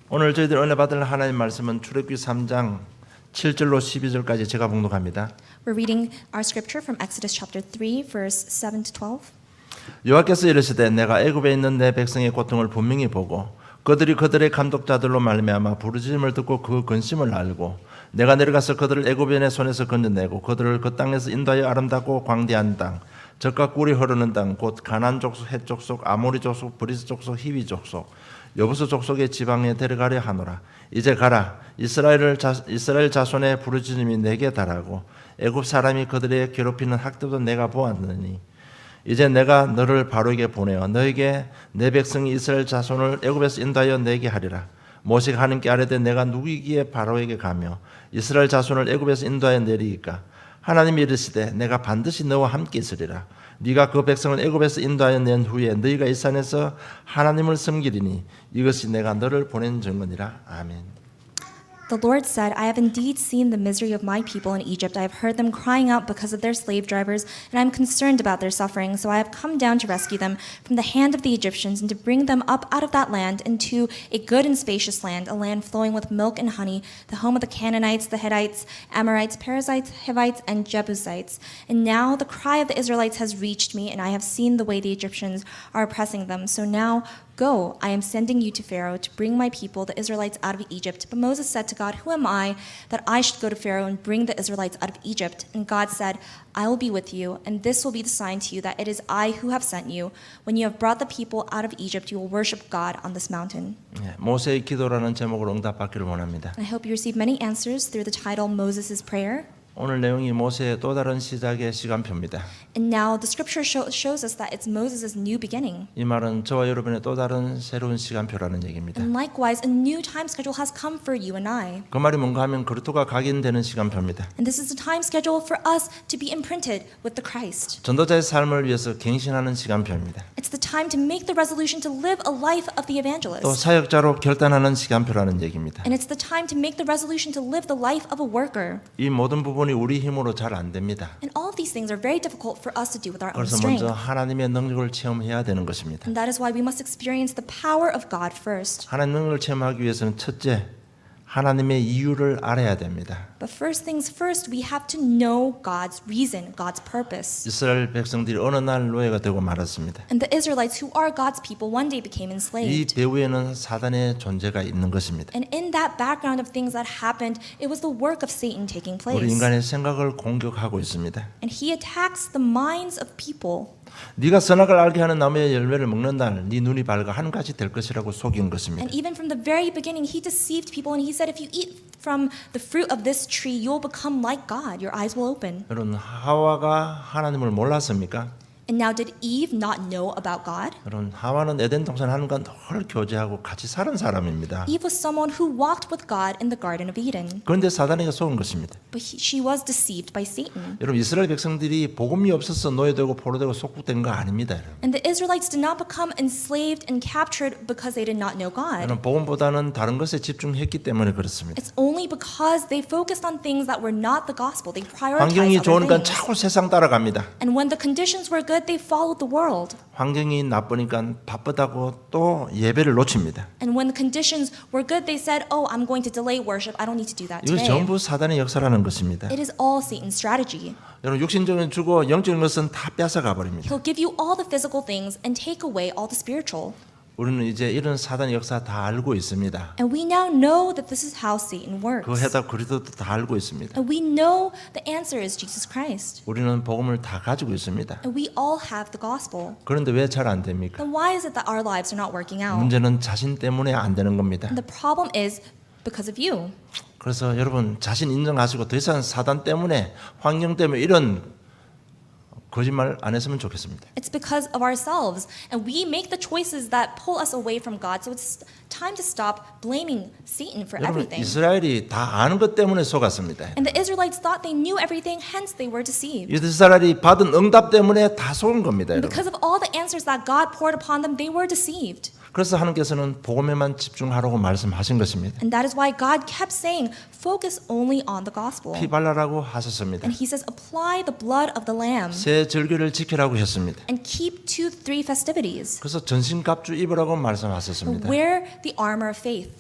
오늘 저희들 은혜 받을 하나님 말씀은 출애굽기 3장 7절로 12절까지 제가 봉독합니다. We're reading our scripture from Exodus chapter 3, verse 7 to 12. 여호와께서 이르시되 내가 애굽에 있는 내 백성의 고통을 분명히 보고 그들이 그들의 감독자들로 말미암아 부르짖음을 듣고 그 근심을 알고 내가 내려가서 그들을 애굽인의 손에서 건져내고 그들을 그 땅에서 인도하여 아름답고 광대한 땅 젖과 꿀이 흐르는 땅 곧 가나안 족속, 헷 족속, 아모리 족속, 브리스 족속, 히위 족속, 여부수 족속의 지방에 데려가려 하노라. 이제 가라. 이스라엘 자손의 부르짖음이 내게 달하고 애굽 사람이 그들의 괴롭히는 학대도 내가 보았느니 이제 내가 너를 바로에게 보내어 너에게 내 백성이 이스라엘 자손을 애굽에서 인도하여 내게 하리라. 모세가 하나님께 아뢰되 내가 누구이기에 바로에게 가며 이스라엘 자손을 애굽에서 인도하여 내리이까. 하나님이 이르시되 내가 반드시 너와 함께 있으리라. 네가 그 백성을 애굽에서 인도하여 낸 후에 너희가 이 산에서 하나님을 섬기리니 이것이 내가 너를 보낸 증거니라. 아멘. The Lord said, I have indeed seen the misery of my people in Egypt. I have heard them crying out because of their slave drivers, and I am concerned about their suffering. So I have come down to rescue them from the hand of the Egyptians and to bring them up out of that land into a good and spacious land, a land flowing with milk and honey, the home of the Canaanites, the Hittites, Amorites, Perizzites, Hivites, and Jebusites. And now the cry of the Israelites has reached me, and I have seen the way the Egyptians are oppressing them. So now go, I am sending you to Pharaoh to bring my people, the Israelites, out of Egypt. But Moses said to God, Who am I that I should go to Pharaoh and bring the Israelites out of Egypt? And God said, I will be with you, and this will be the sign to you that it is I who have sent you. When you have brought the people out of Egypt, you will worship God on this mountain. 모세의 기도라는 제목으로 응답받기를 원합니다. I hope you receive many answers through the title Moses' Prayer. 오늘 내용이 모세의 또 다른 시작의 시간표입니다. And now the scripture shows us that it's Moses' new beginning. 이 말은 저와 여러분의 또 다른 새로운 시간표라는 얘기입니다. And likewise, a new time schedule has come for you and I. 그 말이 뭔가 하면 그리스도가 각인되는 시간표입니다. And this is the time schedule for us to be imprinted with the Christ. 전도자의 삶을 위해서 갱신하는 시간표입니다. It's the time to make the resolution to live a life of the evangelist. 또 사역자로 결단하는 시간표라는 얘기입니다. And it's the time to make the resolution to live the life of a worker. 이 모든 부분이 우리 힘으로 잘 안 됩니다. And all of these things are very difficult for us to do with our own 그래서 strength. 먼저 하나님의 능력을 체험해야 되는 것입니다. And that is why we must experience the power of God first. 하나님의 능력을 체험하기 위해서는 첫째, 하나님의 이유를 알아야 됩니다. But first things first, we have to know God's reason, God's purpose. 이스라엘 백성들이 어느 날 노예가 되고 말았습니다. And the Israelites, who are God's people, one day became 이 enslaved. 배후에는 사단의 존재가 있는 것입니다. And in that background of things that happened, it was the work of Satan taking 우리 place. 인간의 생각을 공격하고 있습니다. And he attacks the minds of people. 네가 선악을 알게 하는 나무의 열매를 먹는 날 네 눈이 밝아 하늘같이 될 것이라고 속인 것입니다. And even from the very beginning, he deceived people and he said, if you eat from the fruit of this tree, you'll become like God. Your eyes will open. 여러분 하와가 하나님을 몰랐습니까? And now, did Eve not know about God? 여러분 하와는 에덴 동산 하나님과 늘 교제하고 같이 사는 사람입니다. Eve was someone who walked with God in the Garden of Eden. 그런데 사단에게 속은 것입니다. But she was deceived by Satan. 여러분 이스라엘 백성들이 복음이 없어서 노예되고 포로되고 속국된 거 아닙니다. 여러분. And the Israelites did not become enslaved and captured because they did not know God. 여러분 복음보다는 다른 것에 집중했기 때문에 그렇습니다. It's only because they focused on things that were not the gospel. They prioritized 환경이 other 좋으니까 things. 자꾸 세상 따라갑니다. And when the conditions were good, they followed the world. 환경이 나쁘니까 바쁘다고 또 예배를 놓칩니다. And when the conditions were good, they said, "Oh, I'm going to delay worship. I don't need to do that 이거 today." 전부 사단의 역사라는 것입니다. It is all Satan's strategy. 여러분 육신적인 주고 영적인 것은 다 뺏어가 버립니다. He'll give you all the physical things and take away all the spiritual. 우리는 이제 이런 사단의 역사 다 알고 있습니다. And we now know that this is how Satan works. 그 해답 그리스도도 다 알고 있습니다. And we know the answer is Jesus Christ. 우리는 복음을 다 가지고 있습니다. And we all have the gospel. 그런데 왜 잘 안 됩니까? Then why is it that our lives are not working out? 문제는 자신 때문에 안 되는 겁니다. And the problem is because of you. 그래서 여러분 자신 인정하시고 더 이상 사단 때문에 환경 때문에 이런 거짓말 안 했으면 좋겠습니다. It's because of ourselves. And we make the choices that pull us away from God. So it's time to stop blaming Satan for 여러분 everything. 이스라엘이 다 아는 것 때문에 속았습니다. And the Israelites thought they knew everything, hence they were deceived. 이스라엘이 받은 응답 때문에 다 속은 겁니다. 여러분. Because of all the answers that God poured upon them, they were deceived. 그래서 하나님께서는 복음에만 집중하라고 말씀하신 것입니다. And that is why God kept saying, focus only on the gospel. 피 발라라고 하셨습니다. And he says, apply the blood of the lamb 새 절기를 지키라고 하셨습니다. and keep 2-3 festivities. 그래서 전신갑주 입으라고 말씀하셨습니다. Wear the armor of faith.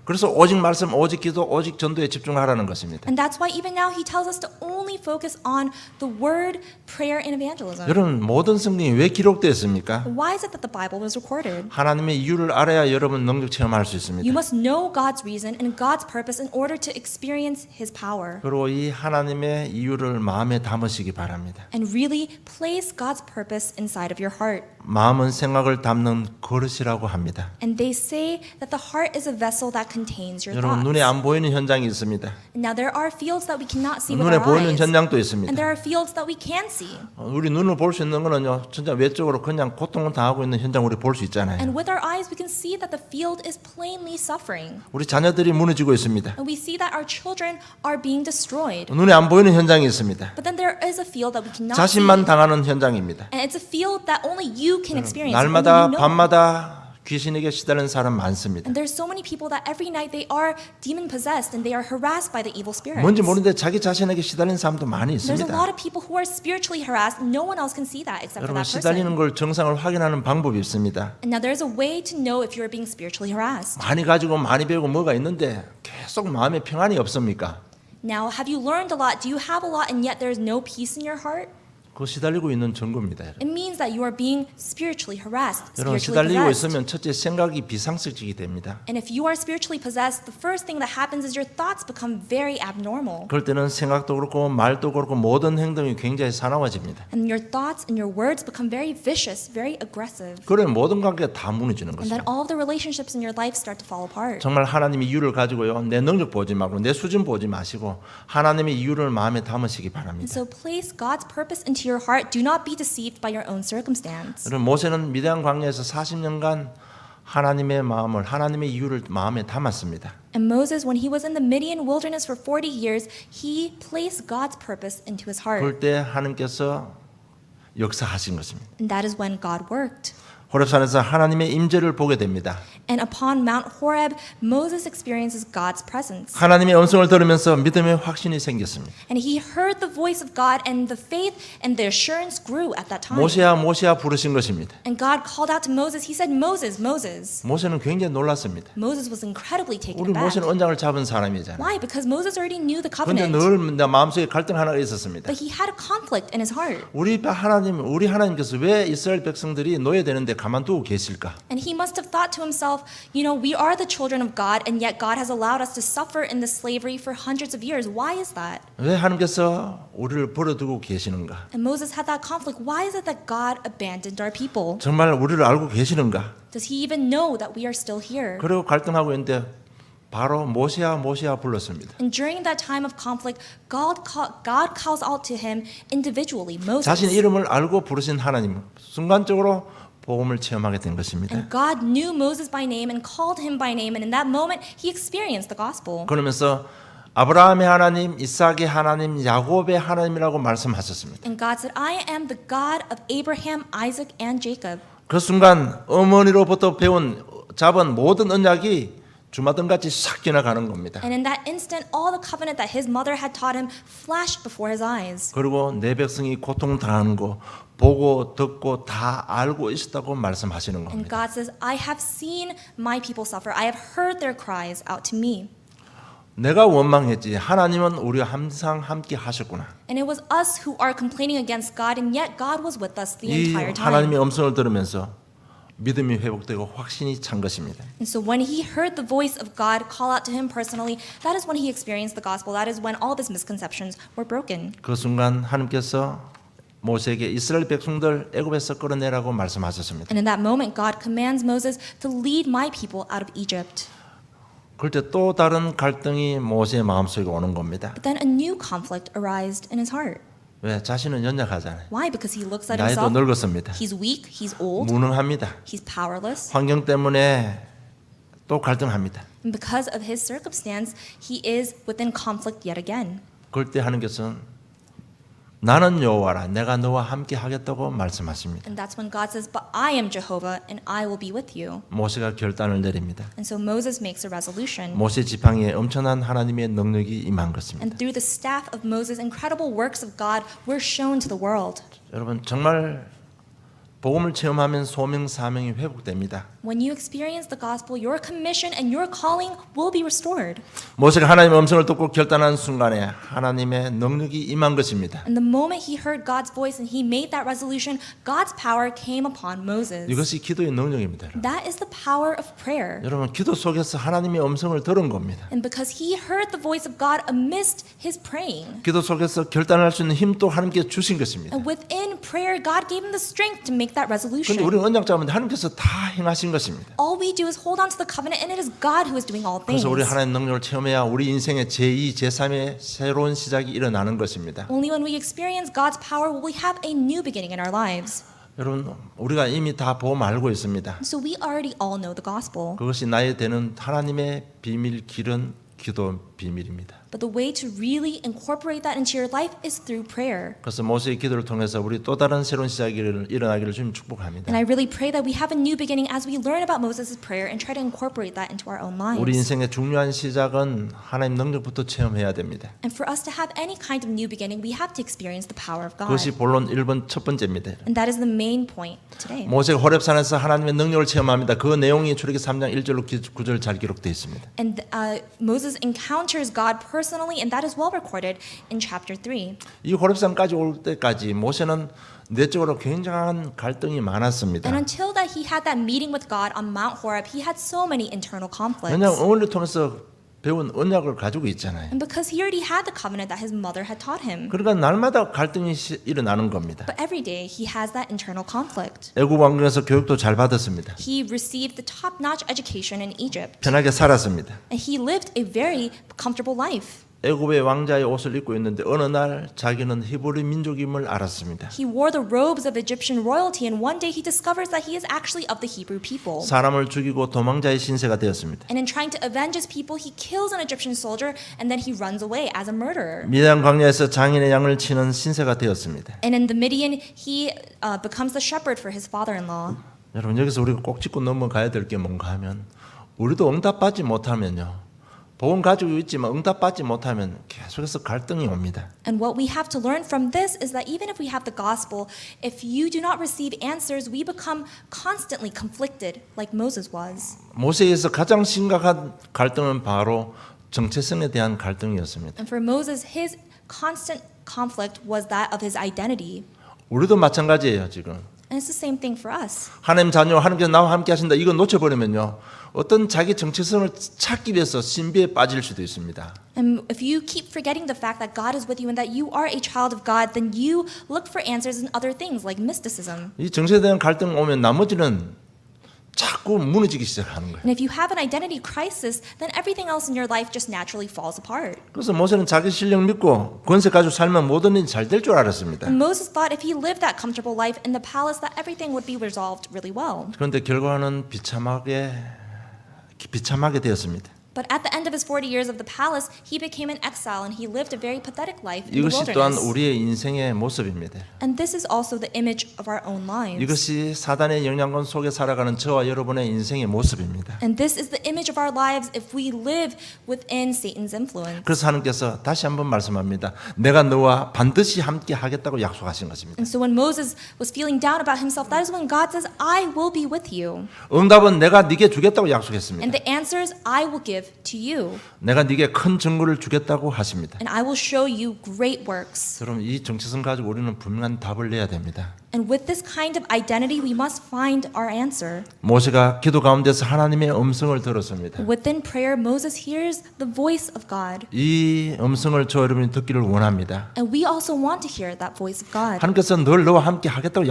그래서 오직 말씀, 오직 기도, 오직 전도에 집중하라는 것입니다. And that's why even now he tells us to only focus on the word, prayer, and evangelism. 여러분 모든 성경이 왜 기록되었습니까? Why is it that the Bible was recorded? 하나님의 이유를 알아야 여러분 능력 체험할 수 있습니다. You must know God's reason and God's purpose in order to experience his power. 그리고 이 하나님의 이유를 마음에 담으시기 바랍니다. And really place God's purpose inside of your heart. 마음은 생각을 담는 그릇이라고 합니다. And they say that the heart is a vessel that contains your 여러분 thoughts. 눈에 안 보이는 현장이 있습니다. And now there are fields that we cannot see with 눈에 our 보이는 eyes. 현장도 And 있습니다. there are fields that we can see. 우리 눈으로 볼 수 있는 거는요, 진짜 외적으로 그냥 고통을 당하고 있는 현장 우리 볼 수 있잖아요. And with our eyes we can see that the field is plainly suffering. 우리 자녀들이 무너지고 있습니다. And we see that our children are being destroyed. 눈에 안 보이는 현장이 있습니다. But then there is a field that we cannot 자신만 see. 당하는 현장입니다. And it's a field that only you can experience. only 날마다 you know. 밤마다 귀신에게 시달리는 사람 많습니다. And there's so many people that every night they are demon possessed and they are harassed by the evil spirits. 뭔지 모르는데 자기 자신에게 시달리는 사람도 많이 There's a 있습니다. lot of people who are spiritually harassed. No one else can see that except for 여러분 that 시달리는 person. 걸 정상을 확인하는 방법이 있습니다. And now there's a way to know if you're being spiritually harassed. 많이 가지고 많이 배우고 뭐가 있는데 계속 마음에 평안이 없습니까? Now, have you learned a lot? Do you have a lot and yet there is no peace in your heart? 그거 시달리고 있는 증거입니다. 여러분. It means that you are being spiritually harassed, 여러분 spiritually 시달리고 possessed. 있으면 첫째 생각이 비상식적이 됩니다. And if you are spiritually possessed, the first thing that happens is your thoughts become very abnormal. 그럴 때는 생각도 그렇고 말도 그렇고 모든 행동이 굉장히 사나워집니다. And your thoughts and your words become very vicious, very aggressive. 그래 모든 관계가 다 무너지는 And then 것입니다. all of the relationships in your life start to fall apart. 정말 하나님의 이유를 가지고요. 내 능력 보지 말고 내 수준 보지 마시고 하나님의 이유를 마음에 담으시기 And 바랍니다. so place God's purpose into your heart. Do not be deceived by your own circumstance. 여러분 모세는 미디안 광야에서 40년간 하나님의 마음을 하나님의 이유를 마음에 담았습니다. And Moses, when he was in the Midian wilderness for 40 years, he placed God's purpose into his heart. 그럴 때 하나님께서 역사하신 것입니다. And that is when God worked. 호렙산에서 하나님의 임재를 보게 됩니다. And upon Mount Horeb, Moses experiences God's presence. 하나님의 음성을 들으면서 믿음의 확신이 생겼습니다. And he heard the voice of God, and the faith and the assurance grew at that time. 모세야 모세야 부르신 것입니다. And God called out to Moses. He said, Moses, Moses. 모세는 굉장히 놀랐습니다. Moses was incredibly taken 우리 aback. 모세는 언약을 잡은 사람이잖아요. Why? Because Moses already knew the 그런데 covenant. 늘 내 마음속에 갈등 하나가 있었습니다. But he had a conflict in his heart. 우리 하나님께서 왜 이스라엘 백성들이 노예되는데 가만두고 계실까? And he must have thought to himself, we are the children of God, and yet God has allowed us to suffer in this slavery for hundreds of years. Why is that? 왜 하나님께서 우리를 버려두고 계시는가? And Moses had that conflict. Why is it that God abandoned our people? 정말 우리를 알고 계시는가? Does he even know that we are still here? 그리고 갈등하고 있는데 바로 모세야 모세야 불렀습니다. And during that time of conflict, God calls out to him individually, Moses. 자신 이름을 알고 부르신 하나님 순간적으로 복음을 체험하게 된 것입니다. And God knew Moses by name and called him by name, and in that moment he experienced the gospel. 그러면서 아브라함의 하나님, 이삭의 하나님, 야곱의 하나님이라고 말씀하셨습니다. And God said, I am the God of Abraham, Isaac, and Jacob. 그 순간 어머니로부터 잡은 모든 언약이 주마등같이 싹 지나가는 겁니다. And in that instant, all the covenant that his mother had taught him flashed before his eyes. 그리고 내 백성이 고통당하는 거 보고 듣고 다 알고 있었다고 말씀하시는 And 겁니다. God says, I have seen my people suffer. I have heard their cries out to me. 내가 원망했지 하나님은 우리와 항상 함께 하셨구나. And it was us who are complaining against God, and yet God was with us the 이 entire time. 하나님의 음성을 들으면서 믿음이 회복되고 확신이 찬 것입니다. And so when he heard the voice of God call out to him personally, that is when he experienced the gospel. That is when all of his misconceptions were broken. 그 순간 하나님께서 모세에게 이스라엘 백성들 애굽에서 끌어내라고 말씀하셨습니다. And in that moment, God commands Moses to lead my people out of Egypt. 그럴 때 또 다른 갈등이 모세의 마음속에 오는 겁니다. But then a new conflict arose in his heart. 왜? 자신은 연약하잖아요. Why? Because he looks at 나이도 himself. 늙었습니다. He's weak, he's old, 무능합니다. he's powerless. 환경 때문에 또 갈등합니다. And because of his circumstance, he is within conflict yet again. 그럴 때 하나님께서는 나는 여호와라 내가 너와 함께 하겠다고 말씀하십니다. And that's when God says, But I am Jehovah, and I will be with you. 모세가 결단을 내립니다. And so Moses makes a resolution. 모세 지팡이에 엄청난 하나님의 능력이 임한 것입니다. And through the staff of Moses, incredible works of God were shown to the world. 여러분 정말 복음을 체험하면 소명 사명이 회복됩니다. When you experience the gospel, your commission and your calling will be restored. 모세가 하나님의 음성을 듣고 결단한 순간에 하나님의 능력이 임한 것입니다. And the moment he heard God's voice and he made that resolution, God's power came upon Moses. 이것이 기도의 능력입니다. That is the power of prayer. 여러분 기도 속에서 하나님의 음성을 들은 겁니다. And because he heard the voice of God amidst his praying. 기도 속에서 결단할 수 있는 힘도 하나님께 주신 것입니다. And within prayer, God gave him the strength to make that 그런데 resolution. 우리는 언약 잡은데 하나님께서 다 행하신 것입니다. All we do is hold on to the covenant, and it is God who is doing all things. 그래서 우리 하나님의 능력을 체험해야 우리 인생의 제2, 제3의 새로운 시작이 일어나는 것입니다. Only when we experience God's power will we have a new beginning in our lives. 여러분 우리가 이미 다 복음 알고 있습니다. So we already all know the gospel. 그것이 나에 되는 하나님의 비밀 길은 기도 비밀입니다. But the way to really incorporate that into your life is through prayer. 그래서 모세의 기도를 통해서 우리 또 다른 새로운 시작이 일어나기를 주님 축복합니다. And I really pray that we have a new beginning as we learn about Moses' prayer and try to incorporate that into our own 우리 lives. 인생의 중요한 시작은 하나님 능력부터 체험해야 됩니다. And for us to have any kind of new beginning, we have to experience the power of God. 그것이 본론 1번 첫 번째입니다. And that is the main point today. 모세가 호렙산에서 하나님의 능력을 체험합니다. 그 내용이 출애굽기 3장 1절로 9절 잘 기록되어 있습니다. And Moses encounters God personally, and that is well recorded in chapter 3. 이 호렙산까지 올 때까지 모세는 내적으로 굉장한 갈등이 많았습니다. And until that he had that meeting with God on Mount Horeb, he had so many internal conflicts. 왜냐하면 어머니를 통해서 배운 언약을 가지고 있잖아요. And because he already had the covenant that his mother had taught him. 그러니까 날마다 갈등이 일어나는 겁니다. But every day he has that internal conflict. 애굽 왕궁에서 교육도 잘 받았습니다. He received the top-notch education in Egypt. 편하게 살았습니다. And he lived a very comfortable life. 애굽의 왕자의 옷을 입고 있는데 어느 날 자기는 히브리 민족임을 알았습니다. He wore the robes of Egyptian royalty, and one day he discovers that he is actually of the Hebrew people. 사람을 죽이고 도망자의 신세가 되었습니다. And in trying to avenge his people, he kills an Egyptian soldier, and then he runs away as a murderer. 미디안 광야에서 장인의 양을 치는 신세가 되었습니다. And in the Midian, he becomes the shepherd for his father-in-law. 여러분 여기서 우리가 꼭 짚고 넘어가야 될 게 뭔가 하면 우리도 응답받지 못하면요. 복음 가지고 있지만 응답받지 못하면 계속해서 갈등이 옵니다. And what we have to learn from this is that even if we have the gospel, if you do not receive answers, we become constantly conflicted like Moses was. 모세에서 가장 심각한 갈등은 바로 정체성에 대한 갈등이었습니다. And for Moses, his constant conflict was that of his identity. 우리도 마찬가지예요 지금. And it's the same thing for us. 하나님 자녀 하나님께서 나와 함께 하신다 이거 놓쳐버리면요 어떤 자기 정체성을 찾기 위해서 신비에 빠질 수도 있습니다. And if you keep forgetting the fact that God is with you and that you are a child of God, then you look for answers in other things like mysticism. 이 정체에 대한 갈등 오면 나머지는 자꾸 무너지기 시작하는 거예요. And if you have an identity crisis, then everything else in your life just naturally falls apart. 그래서 모세는 자기 실력 믿고 권세 가지고 살면 모든 일이 잘 될 줄 알았습니다. And Moses thought if he lived that comfortable life in the palace, that everything would be resolved really well. 그런데 결과는 비참하게 되었습니다. But at the end of his 40 years of the palace, he became an exile and he lived a very pathetic life in the 이것이 또한 wilderness. 우리의 인생의 모습입니다. And this is also the image of our own lives. 이것이 사단의 영향권 속에 살아가는 저와 여러분의 인생의 모습입니다. And this is the image of our lives if we live within Satan's influence. 그래서 하나님께서 다시 한번 말씀합니다. 내가 너와 반드시 함께 하겠다고 약속하신 것입니다. And so when Moses was feeling down about himself, that is when God says, I will be with you. 응답은 내가 네게 주겠다고 And 약속했습니다. the answers I will give to you. 내가 네게 큰 증거를 주겠다고 하십니다. And I will show you great works. 여러분 이 정체성 가지고 우리는 분명한 답을 내야 됩니다. And with this kind of identity, we must find our answer. 모세가 기도 가운데서 하나님의 음성을 들었습니다. Within prayer, Moses hears the voice of God. 이 음성을 저 여러분이 듣기를 원합니다. And we also want to hear that voice of God. 하나님께서 늘 너와 함께 하겠다고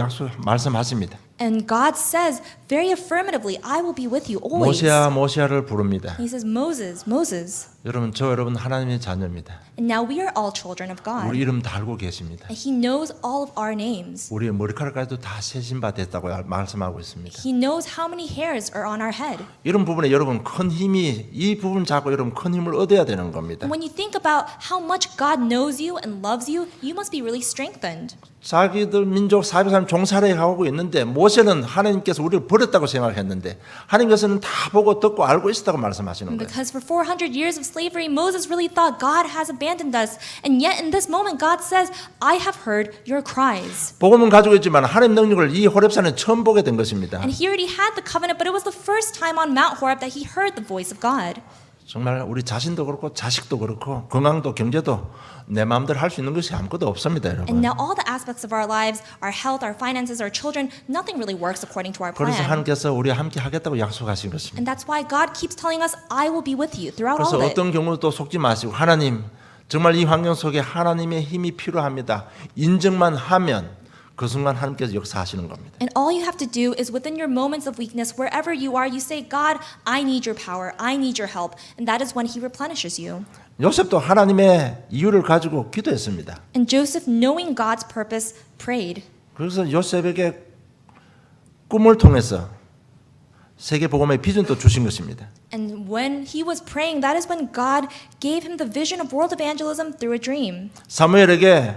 말씀하십니다. And God says very affirmatively, I will be with you always. 모세야 모세야를 부릅니다. He says, Moses, Moses. 여러분 저 여러분 하나님의 자녀입니다. And now we are all children of God. 우리 이름 다 알고 계십니다. And He knows all of our names. 우리의 머리카락까지도 다 세신 바 됐다고 말씀하고 있습니다. He knows how many hairs are on our head. 이런 부분에 여러분 큰 힘이 이 부분 잡고 여러분 큰 힘을 얻어야 되는 겁니다. And when you think about how much God knows you and loves you, you must be really strengthened. 자기들 민족 403 종살이 하고 있는데 모세는 하나님께서 우리를 버렸다고 생각했는데 하나님께서는 다 보고 듣고 알고 있었다고 말씀하시는 And 거예요. because for 400 years of slavery, Moses really thought God has abandoned us. And yet in this moment, God says, I have heard your cries. 복음은 가지고 있지만 하나님 능력을 이 호렙산에 처음 보게 된 것입니다. And he already had the covenant, but it was the first time on Mount Horeb that he heard the voice of God. 정말 우리 자신도 그렇고 자식도 그렇고 건강도 경제도 내 마음대로 할 수 있는 것이 아무것도 없습니다, And 여러분. now all the aspects of our lives, our health, our finances, our children, nothing really works according to our 그래서 plan. 하나님께서 우리와 함께 하겠다고 약속하신 것입니다. And that's why God keeps telling us, I will be with you throughout 그래서 all of it. 어떤 경우도 속지 마시고 하나님 정말 이 환경 속에 하나님의 힘이 필요합니다. 인정만 하면 그 순간 하나님께서 역사하시는 겁니다. And all you have to do is within your moments of weakness, wherever you are, you say, God, I need your power. I need your help. And that is when he replenishes you. 요셉도 하나님의 이유를 가지고 기도했습니다. And Joseph, knowing God's purpose, prayed. 그래서 요셉에게 꿈을 통해서 세계 복음의 비전도 주신 것입니다. And when he was praying, that is when God gave him the vision of world evangelism through a dream. 사무엘에게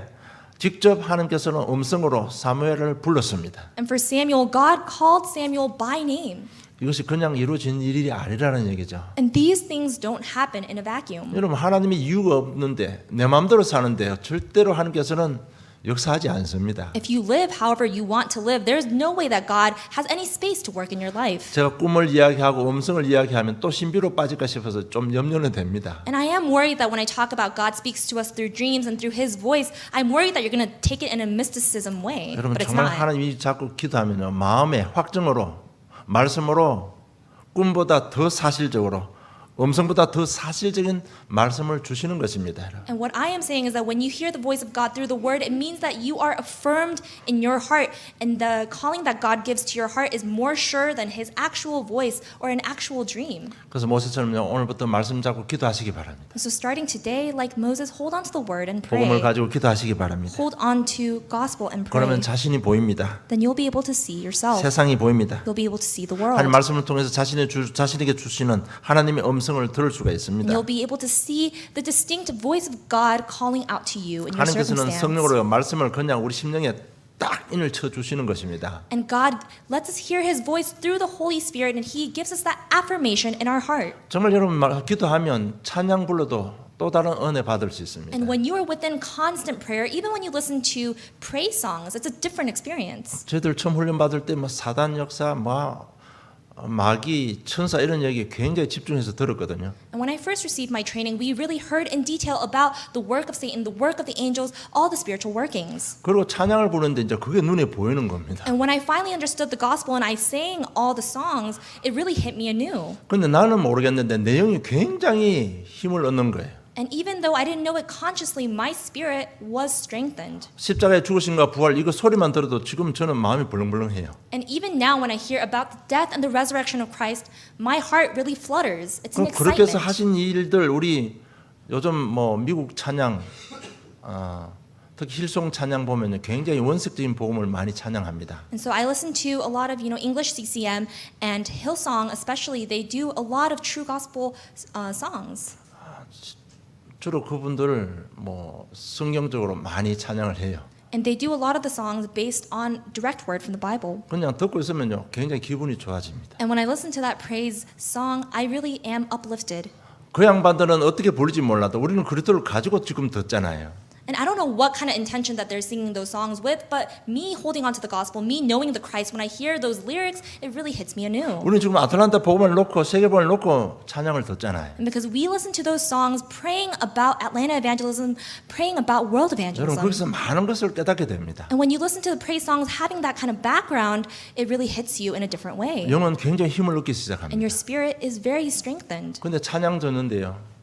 직접 하나님께서는 음성으로 사무엘을 불렀습니다. And for Samuel, God called Samuel by name. 이것이 그냥 이루어진 일이 아니라는 얘기죠. And these things don't happen in a vacuum. 여러분 하나님이 이유가 없는데 내 마음대로 사는데 절대로 하나님께서는 역사하지 않습니다. If you live however you want to live, there's no way that God has any space to work in your life. 제가 꿈을 이야기하고 음성을 이야기하면 또 신비로 빠질까 싶어서 좀 염려는 됩니다. And I am worried that when I talk about God speaks to us through dreams and through his voice, I'm worried that you're going to take it in a mysticism way. 여러분 But it's 정말 not. 하나님이 자꾸 기도하면요 마음의 확증으로 말씀으로 꿈보다 더 사실적으로 음성보다 더 사실적인 말씀을 주시는 것입니다. 여러분. And what I am saying is that when you hear the voice of God through the word, it means that you are affirmed in your heart. And the calling that God gives to your heart is more sure than his actual voice or an actual dream. 그래서 모세처럼요 오늘부터 말씀 잡고 기도하시기 바랍니다. And so starting today, like Moses, hold on to the word and 복음을 pray. 가지고 기도하시기 바랍니다. Hold on to gospel and pray. 그러면 자신이 보입니다. Then you'll be able to see yourself. 세상이 보입니다. You'll be able to see the world. 하나님 말씀을 통해서 자신에게 주시는 하나님의 음성을 들을 수가 And 있습니다. you'll be able to see the distinct voice of God calling out to you in your 하나님께서는 circumstance. 성령으로 말씀을 그냥 우리 심령에 딱 인을 쳐 주시는 것입니다. And God lets us hear his voice through the Holy Spirit, and he gives us that affirmation in our heart. 정말 여러분 기도하면 찬양 불러도 또 다른 은혜 받을 수 있습니다. And when you are within constant prayer, even when you listen to praise songs, it's a different experience. 저희들 처음 훈련 받을 때 뭐 사단 역사, 뭐 마귀, 천사 이런 얘기 굉장히 집중해서 들었거든요. And when I first received my training, we really heard in detail about the work of Satan, the work of the angels, all the spiritual workings. 그리고 찬양을 부르는데 이제 그게 눈에 보이는 겁니다. And when I finally understood the gospel and I sang all the songs, it really hit me anew. 근데 나는 모르겠는데 내 영이 굉장히 힘을 얻는 거예요. And even though I didn't know it consciously, my spirit was strengthened. 십자가의 죽으심과 부활 이거 소리만 들어도 지금 저는 마음이 벌렁벌렁해요. And even now, when I hear about the death and the resurrection of Christ, my heart really flutters. It's an 그럼 그렇게 해서 excitement. 하신 일들 우리 요즘 뭐 미국 찬양 특히 힐송 찬양 보면요 굉장히 원색적인 복음을 많이 찬양합니다. And so I listen to a lot of English CCM and Hillsong, especially. They do a lot of true gospel songs. 주로 그분들을 뭐 성경적으로 많이 찬양을 해요. And they do a lot of the songs based on direct word from the Bible. 그냥 듣고 있으면요 굉장히 기분이 좋아집니다. And when I listen to that praise song, I really am uplifted. 그 양반들은 어떻게 부를지 몰라도 우리는 그리스도를 가지고 지금 듣잖아요. And I don't know what kind of intention that they're singing those songs with, but me holding on to the gospel, me knowing the Christ, when I hear those lyrics, it really hits me anew. 우리는 지금 아틀란타 복음을 놓고 세계복음을 놓고 찬양을 듣잖아요. And because we listen to those songs praying about Atlanta evangelism, praying about world 여러분 evangelism. 거기서 많은 것을 깨닫게 됩니다. And when you listen to the praise songs having that kind of background, it really hits you in a different way. 영은 굉장히 힘을 얻기 And 시작합니다. your spirit is very strengthened. 근데 찬양 듣는데요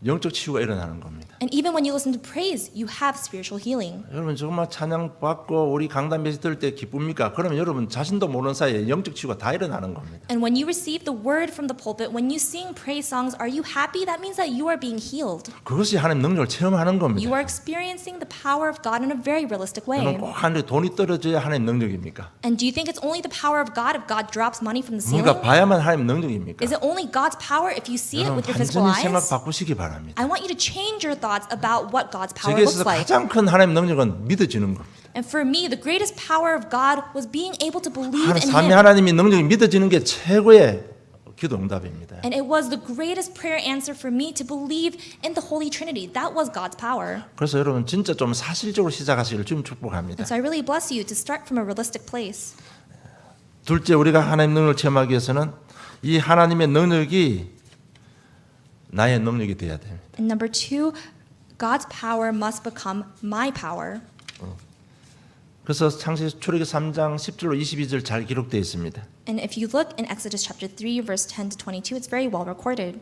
영적 치유가 일어나는 겁니다. And even when you listen to praise, you have spiritual healing. 여러분 정말 찬양 받고 우리 강단 메시지 들을 때 기쁩니까? 그러면 여러분 자신도 모르는 사이에 영적 치유가 다 일어나는 겁니다. And when you receive the word from the pulpit, when you sing praise songs, are you happy? That means that you are being healed. 그것이 하나님 능력을 체험하는 겁니다. You are experiencing the power of God in a very realistic way. 여러분 꼭 하늘에 돈이 떨어져야 하나님 능력입니까? And do you think it's only the power of God if God drops money from the 뭔가 ceiling? 봐야만 하나님 능력입니까? Is it only God's power if you see it 여러분 with your physical 완전히 생각 eyes? 바꾸시기 바랍니다. I want you to change your thoughts about what God's power 세계에서 looks like. 가장 큰 하나님 능력은 믿어지는 겁니다. And for me, the greatest power of God was being able to believe in 삼위 Him. 하나님의 능력이 믿어지는 게 최고의 기도 응답입니다. And it was the greatest prayer answer for me to believe in the Holy Trinity. That was God's power. 그래서 여러분 진짜 좀 사실적으로 시작하시기를 주님 축복합니다. And so I really bless you to start from a realistic place. 둘째, 우리가 하나님의 능력을 체험하기 위해서는 이 하나님의 능력이 나의 능력이 되어야 됩니다. And number two, God's power must become my power. 그래서 창세기 출애굽기 3장 10절로 22절 잘 기록되어 있습니다. And if you look in Exodus chapter 3, verse 10 to 22, it's very well recorded.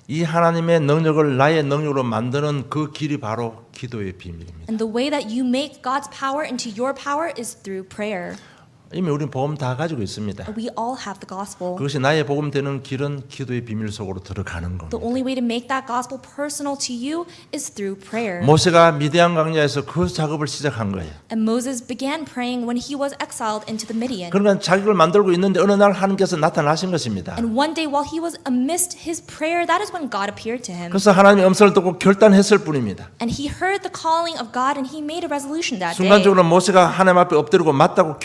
이 하나님의 능력을 나의 능력으로 만드는 그 길이 바로 기도의 비밀입니다. And the way that you make God's power into your power is through prayer. 이미 우리는 복음 다 가지고 있습니다. We all have the gospel. 그것이 나의 복음 되는 길은 기도의 비밀 속으로 들어가는 겁니다. The only way to make that gospel personal to you is through prayer. 모세가 미디안 광야에서 그 작업을 시작한 거예요. And Moses began praying when he was exiled into the Midian. 그러니까 자기를 만들고 있는데 어느 날 하나님께서 나타나신 것입니다. And one day while he was amidst his prayer, that is when God appeared to him. 그래서 하나님의 음성을 듣고 결단했을 뿐입니다. And he heard the calling of God and he made a resolution that day. 순간적으로 모세가 하나님 앞에 엎드리고 맞다고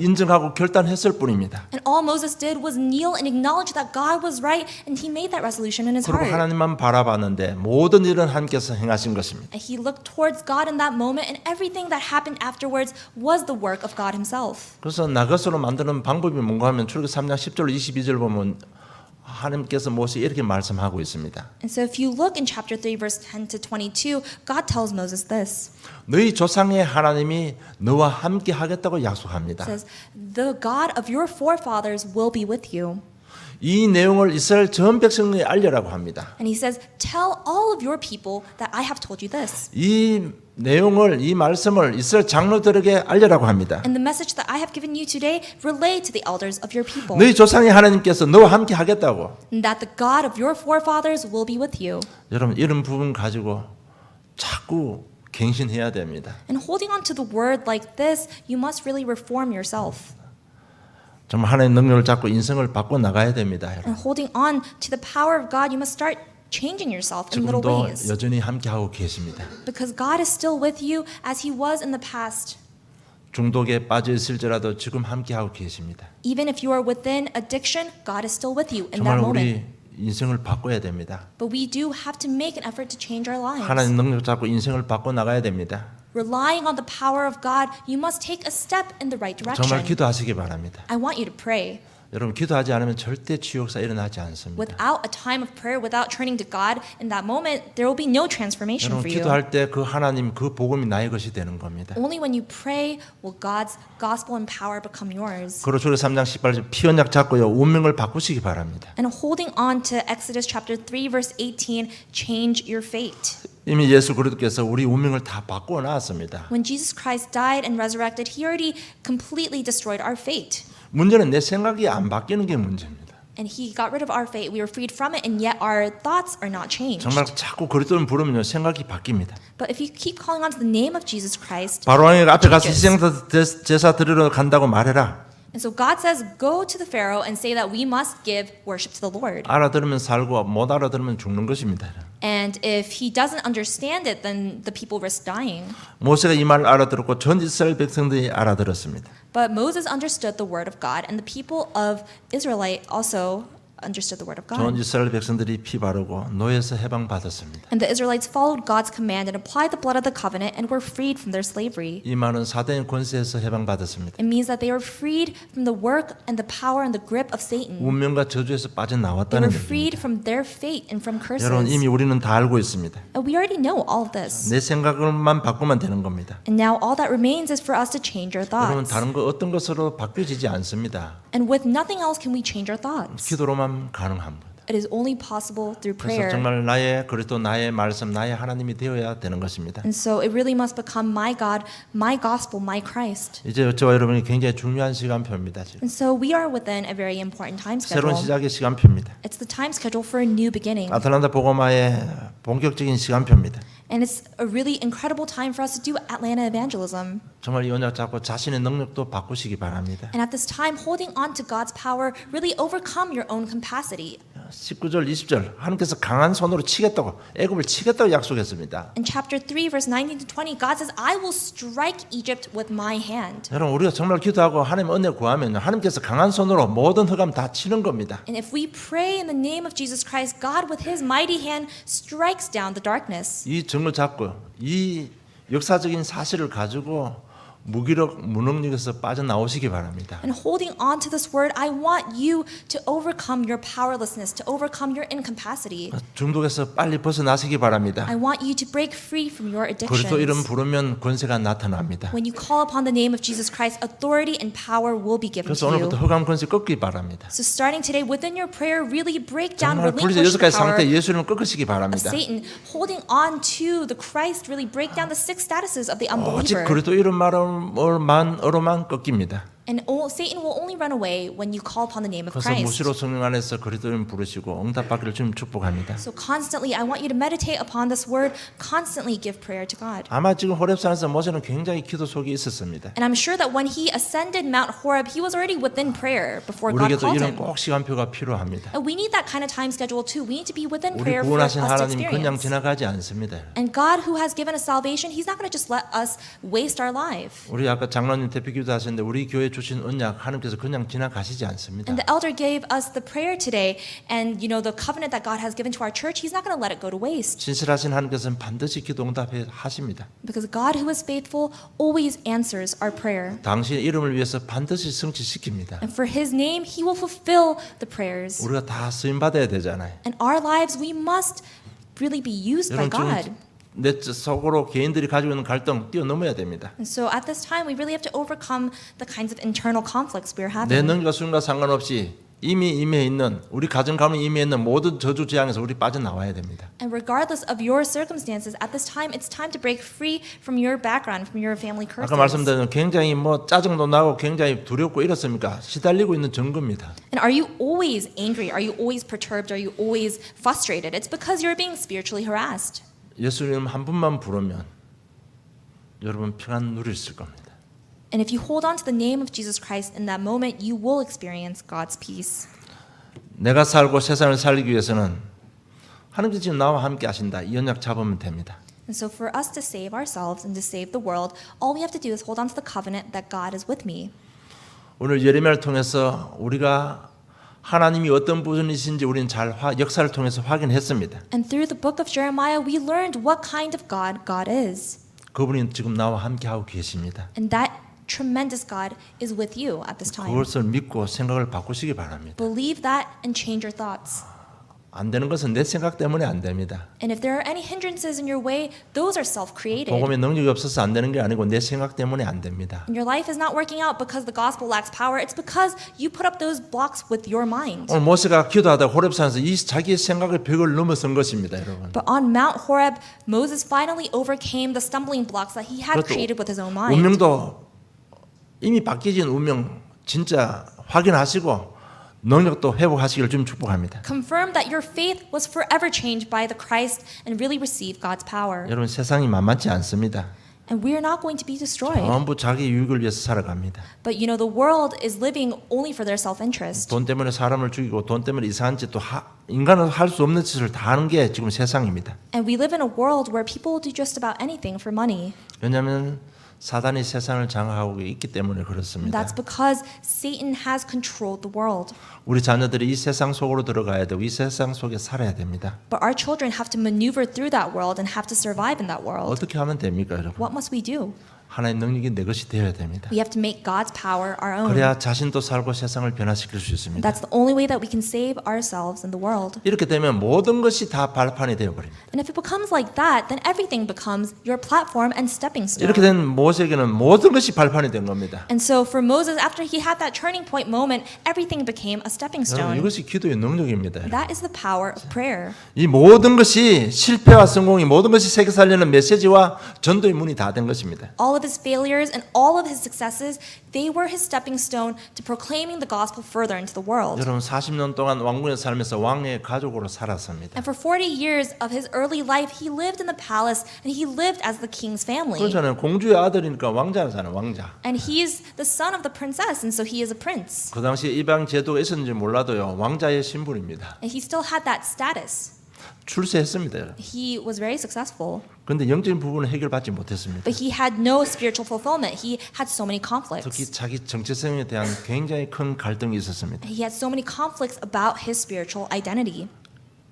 인정하고 결단했을 뿐입니다. And all Moses did was kneel and acknowledge that God was right, and he made that resolution in his 그리고 heart. 하나님만 바라봤는데 모든 일은 하나님께서 행하신 것입니다. And he looked towards God in that moment, and everything that happened afterwards was the work of God himself. 그래서 나 것으로 만드는 방법이 뭔가 하면 출애굽기 3장 10절 22절 보면 하나님께서 모세에게 이렇게 말씀하고 있습니다. And so if you look in chapter 3, verse 10 to 22, God tells Moses this. 너희 조상의 하나님이 너와 함께 하겠다고 약속합니다. It says, the God of your forefathers will be with you. 이 내용을 이스라엘 전 백성에게 알려라고 합니다. And he says, tell all of your people that I have told you this. 이 내용을 이 말씀을 이스라엘 장로들에게 알려라고 합니다. And the message that I have given you today, relay to the elders of your people. 너희 조상의 하나님께서 너와 함께 하겠다고. And that the God of your forefathers will be with you. 여러분 이런 부분 가지고 자꾸 갱신해야 됩니다. And holding on to the word like this, you must really reform yourself. 정말 하나님의 능력을 잡고 인생을 바꿔 나가야 됩니다. 여러분. And holding on to the power of God, you must start changing yourself in little 지금도 ways. 여전히 함께 하고 계십니다. Because God is still with you as he was in the past. 중독에 빠져 있을지라도 지금 함께 하고 계십니다. Even if you are within addiction, God is still with you in that 정말 moment. 우리 인생을 바꿔야 됩니다. But we do have to make an effort to change our lives. 하나님 능력 잡고 인생을 바꿔 나가야 됩니다. Relying on the power of God, you must take a step in the right 정말 direction. 기도하시기 바랍니다. I want you to pray. 여러분 기도하지 않으면 절대 치유역사 일어나지 않습니다. Without a time of prayer, without turning to God, in that moment, there will be no transformation 여러분 for you. 기도할 때 그 하나님 그 복음이 나의 것이 되는 겁니다. Only when you pray will God's gospel and power become yours. 그리고 출애굽기 3장 18절 피 언약 잡고요 운명을 바꾸시기 바랍니다. And holding on to Exodus chapter 3 verse 18, change your fate. 이미 예수 그리스도께서 우리 운명을 다 바꾸어 놨습니다. When Jesus Christ died and resurrected, he already completely destroyed our fate. 문제는 내 생각이 안 바뀌는 게 문제입니다. And he got rid of our fate. We were freed from it, and yet our thoughts are not changed. 정말 자꾸 그리스도를 부르면요 생각이 바뀝니다. But if you keep calling on to the name of Jesus Christ, 바로왕이 앞에 가서 changes. 희생 제사 드리러 간다고 말해라. And so God says, go to the Pharaoh and say that we must give worship to the Lord. 알아들으면 살고 못 알아들으면 죽는 것입니다. And if he doesn't understand it, then the people risk dying. 모세가 이 말을 알아들었고 전 이스라엘 백성들이 알아들었습니다. But Moses understood the word of God, and the people of Israelite also understood the word of 전 God. 이스라엘 백성들이 피 바르고 노예에서 해방받았습니다. And the Israelites followed God's command and applied the blood of the covenant and were freed from their slavery. 이 말은 사단의 권세에서 해방받았습니다. It means that they were freed from the work and the power and the grip of Satan. 운명과 저주에서 They 빠져나왔다는 were 얘기입니다. freed from their fate and from curses. 여러분 이미 우리는 다 알고 있습니다. And we already know all of this. 내 생각만 바꾸면 되는 겁니다. And now all that remains is for us to change our 여러분 thoughts. 다른 거 어떤 것으로 바뀌어지지 않습니다. And with nothing else can we change our thoughts. 기도로만 가능합니다. It is only possible through 그래서 prayer. 정말 나의 그리스도 나의 말씀 나의 하나님이 되어야 되는 것입니다. And so it really must become my God, my gospel, my Christ. 이제 저와 여러분이 굉장히 중요한 시간표입니다. 지금. And so we are within a very important time 새로운 schedule. 시작의 시간표입니다. It's the time schedule for a new beginning. 아틀란타 복음화의 본격적인 시간표입니다. And it's a really incredible time for us to do Atlanta evangelism. 정말 이 언약 잡고 자신의 능력도 바꾸시기 바랍니다. And at this time, holding on to God's power, really overcome your own capacity. 19절 20절 하나님께서 강한 손으로 치겠다고 애굽을 치겠다고 약속했습니다. In chapter 3, verse 19 to 20, God says, I will strike Egypt with my hand. 여러분 우리가 정말 기도하고 하나님 은혜 구하면 하나님께서 강한 손으로 모든 흑암 다 치는 겁니다. And if we pray in the name of Jesus Christ, God with his mighty hand strikes down the darkness. 이 정을 잡고 이 역사적인 사실을 가지고 무능력에서 빠져나오시기 바랍니다. And holding on to this word, I want you to overcome your powerlessness, to overcome your incapacity. 중독에서 빨리 벗어나시기 바랍니다. I want you to break free from your 그리스도 이름 addictions. 부르면 권세가 나타납니다. When you call upon the name of Jesus Christ, authority and power will be given 그래서 to 오늘부터 you. 흑암 권세 꺾기 바랍니다. So starting today, within your prayer, really break down, 정말 불리지 relinquish 여섯 가지 the power 상태 예수님을 꺾으시기 of 바랍니다. Satan. Holding on to the Christ, really break down the six statuses of the 오직 unbeliever. 그리스도 이름만으로만 꺾입니다. And Satan will only run away when you call upon the name of 그래서 Christ. 무시로 성령 안에서 그리스도 이름 부르시고 응답받기를 주님 축복합니다. So constantly, I want you to meditate upon this word, constantly give prayer to God. 아마 지금 호렙산에서 모세는 굉장히 기도 속에 있었습니다. And I'm sure that when he ascended Mount Horeb, he was already within prayer before God 우리에게도 called 이런 him. 꼭 시간표가 필요합니다. And we need that kind of time schedule too. We need to be within 우리 prayer for us 구원하신 to 하나님 그냥 experience. 지나가지 않습니다. And God who has given us salvation, he's not going to just let us waste our life. 우리 아까 장로님 대표 기도하셨는데 우리 교회 주신 언약 하나님께서 그냥 지나가시지 않습니다. And the elder gave us the prayer today, and the covenant that God has given to our church, he's not going to let it go to waste. 진실하신 하나님께서는 반드시 기도 응답하십니다. Because God who is faithful always answers our prayer. 당신의 이름을 위해서 반드시 성취시킵니다. And for his name, he will fulfill the prayers. 우리가 다 쓰임 받아야 되잖아요. And our lives, we must really be used by 여러분 God. 지금 내 속으로 개인들이 가지고 있는 갈등 뛰어넘어야 됩니다. And so at this time, we really have to overcome the kinds of internal conflicts we're 내 having. 능력과 수준과 상관없이 이미 임해 있는 우리 가정 가문에 임해 있는 모든 저주 재앙에서 우리 빠져나와야 됩니다. And regardless of your circumstances, at this time, it's time to break free from your background, from your family curses. 아까 말씀드린 굉장히 짜증도 나고 굉장히 두렵고 이렇습니까? 시달리고 있는 증거입니다. And are you always angry? Are you always perturbed? Are you always frustrated? It's because you're being spiritually harassed. 예수님 한 분만 부르면 여러분 평안 누릴 겁니다. And if you hold on to the name of Jesus Christ in that moment, you will experience God's peace. 내가 살고 세상을 살기 위해서는 하나님께서 지금 나와 함께 하신다. 이 언약 잡으면 됩니다. And so for us to save ourselves and to save the world, all we have to do is hold on to the covenant that God is with me. 오늘 예레미야를 통해서 우리가 하나님이 어떤 분이신지 우리는 잘 역사를 통해서 확인했습니다. And through the book of Jeremiah, we learned what kind of God God is. 그분이 지금 나와 함께 하고 계십니다. And that tremendous God is with you at this time. 그것을 믿고 생각을 바꾸시기 바랍니다. Believe that and change your thoughts. 안 되는 것은 내 생각 때문에 안 됩니다. And if there are any hindrances in your way, those are self-created. 복음의 능력이 없어서 안 되는 게 아니고 내 생각 때문에 안 됩니다. And your life is not working out because the gospel lacks power. It's because you put up those blocks with your mind. 오늘 모세가 기도하다 호렙산에서 이 자기의 생각의 벽을 넘어선 것입니다, 여러분. But on Mount Horeb, Moses finally overcame the stumbling blocks that he had 그것도 created with his own mind. 운명도 이미 바뀌어진 운명 진짜 확인하시고 능력도 회복하시기를 좀 축복합니다. Confirm that your faith was forever changed by the Christ and really receive God's power. 여러분 세상이 만만치 않습니다. And we are not going to be destroyed. 전부 자기 유익을 위해서 살아갑니다. But the world is living only for their self-interest. 돈 때문에 사람을 죽이고 돈 때문에 이상한 짓도 인간은 할 수 없는 짓을 다 하는 게 지금 세상입니다. And we live in a world where people do just about anything for money. 왜냐하면 사단이 세상을 장악하고 있기 때문에 그렇습니다. That's because Satan has controlled the world. 우리 자녀들이 이 세상 속으로 들어가야 되고 이 세상 속에 살아야 됩니다. But our children have to maneuver through that world and have to survive in that world. 어떻게 하면 됩니까, 여러분? What must we do? 하나의 능력이 내 것이 되어야 됩니다. We have to make God's power our own. 그래야 자신도 살고 세상을 변화시킬 수 있습니다. That's the only way that we can save ourselves and the world. 이렇게 되면 모든 것이 다 발판이 되어버립니다. And if it becomes like that, then everything becomes your platform and stepping stone. 이렇게 된 모세에게는 모든 것이 발판이 된 겁니다. And so for Moses, after he had that turning point moment, everything became a stepping 여러분 stone. 이것이 기도의 능력입니다. That is the power of prayer. 이 모든 것이 실패와 성공이 모든 것이 세계 살리는 메시지와 전도의 문이 다 된 것입니다. All of of his failures and all of his successes, they were his stepping stone to proclaiming the gospel further into the world. 여러분 40년 동안 왕궁에 살면서 왕의 가족으로 살았습니다. And for 40 years of his early life, he lived in the palace and he lived as the king's family. 그렇잖아요. 공주의 아들이니까 왕자잖아요. 왕자. And he's the son of the princess, and so he is a prince. 그 당시에 이방 제도가 있었는지 몰라도요. 왕자의 신분입니다. And he still had that status. 출세했습니다. He was very successful, 그런데 영적인 부분은 해결받지 못했습니다. but he had no spiritual fulfillment. He had so many 특히 conflicts. 자기 정체성에 대한 굉장히 큰 갈등이 있었습니다. He had so many conflicts about his spiritual identity.